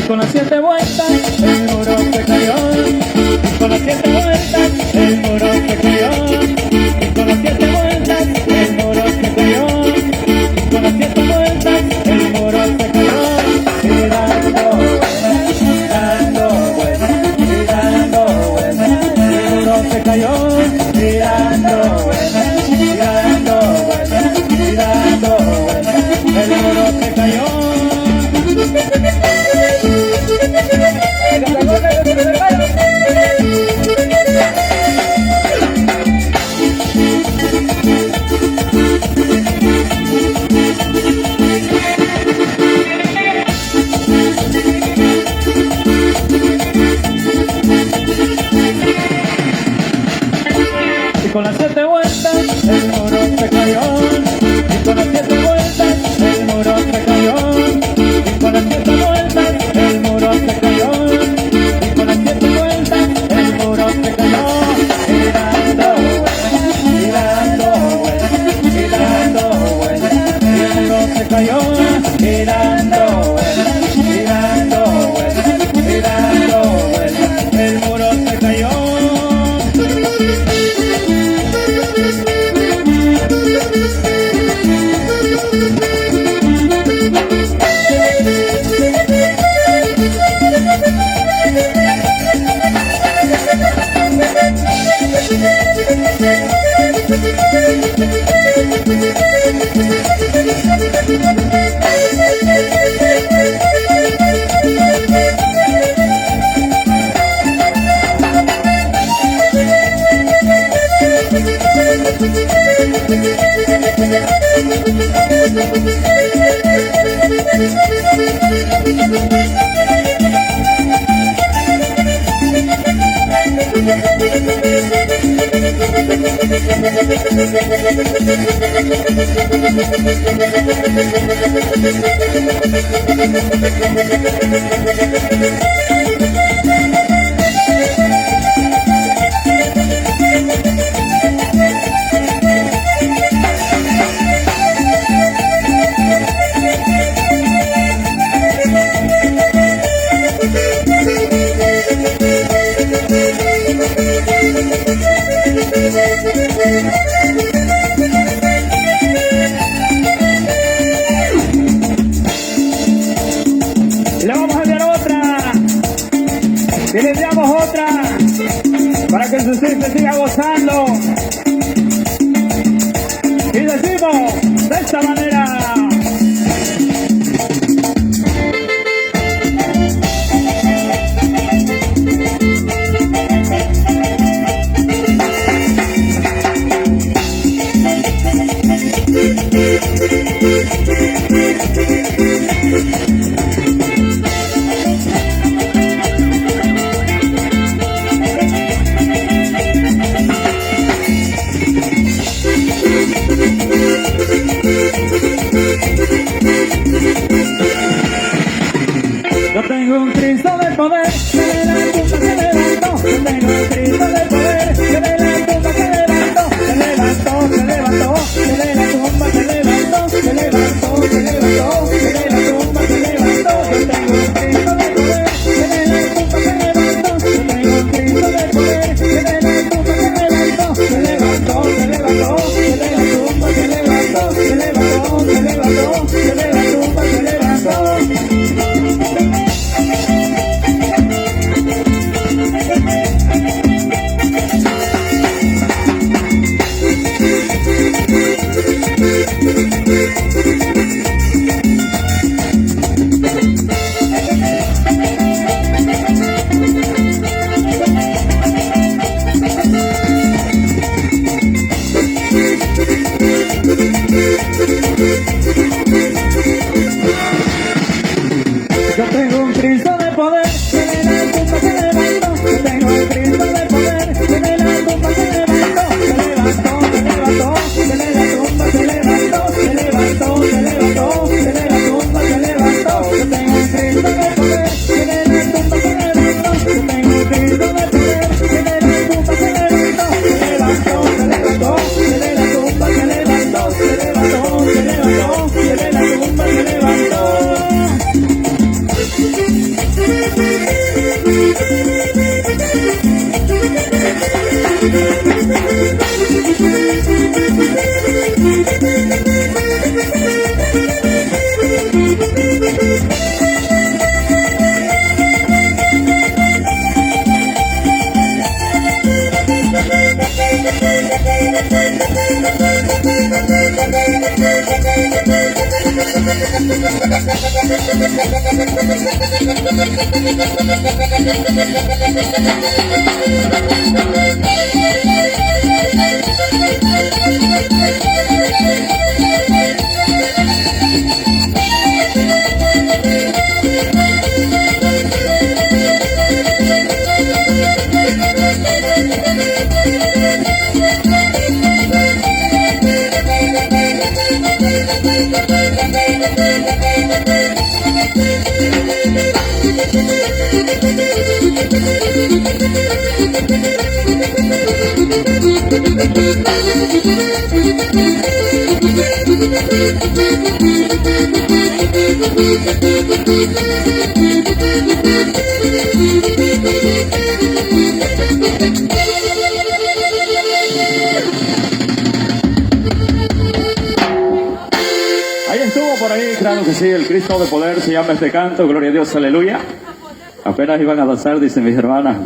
Con las 7 vueltas el muro se cayó. Con las 7 vueltas el muro se cayó. Con las 7 vueltas el muro se cayó. Con las 7 vueltas el muro se cayó. Y dando vueltas, y dando vueltas, el muro se cayó. Y dando vueltas, y dando vueltas, y dando vueltas, el muro se cayó. Y con las 7 vueltas el muro se cayó. Y con las 7 vueltas el muro se cayó. Y con las 7 vueltas el muro se cayó. Y con las 7 vueltas el muro se cayó. Y dando vueltas, y dando vueltas, y dando vueltas, y el muro se cayó. Y dando vueltas, y dando vueltas, y dando vueltas, el muro se cayó. Le vamos a enviar otra. Y le enviamos otra para que su se siga gozando. Y decimos de esta manera. Yo tengo un Cristo de poder, que de la tumba se levantó. Yo tengo un Cristo de poder, que de la tumba se levantó. Se levantó, se levantó, que de la tumba se levantó. Se levantó, se levantó, que de la tumba se levantó. Yo tengo un Cristo de poder, que de la tumba se levantó. Yo tengo un Cristo de poder, que de la tumba se levantó. Se levantó, se levantó, que de la tumba se levantó. Se levantó, se levantó, que de la tumba se levantó. Ahí estuvo por ahí, claro que sí, el Cristo de poder se llama este canto, gloria a Dios, aleluya. Apenas iban a danzar, dicen mis hermanas.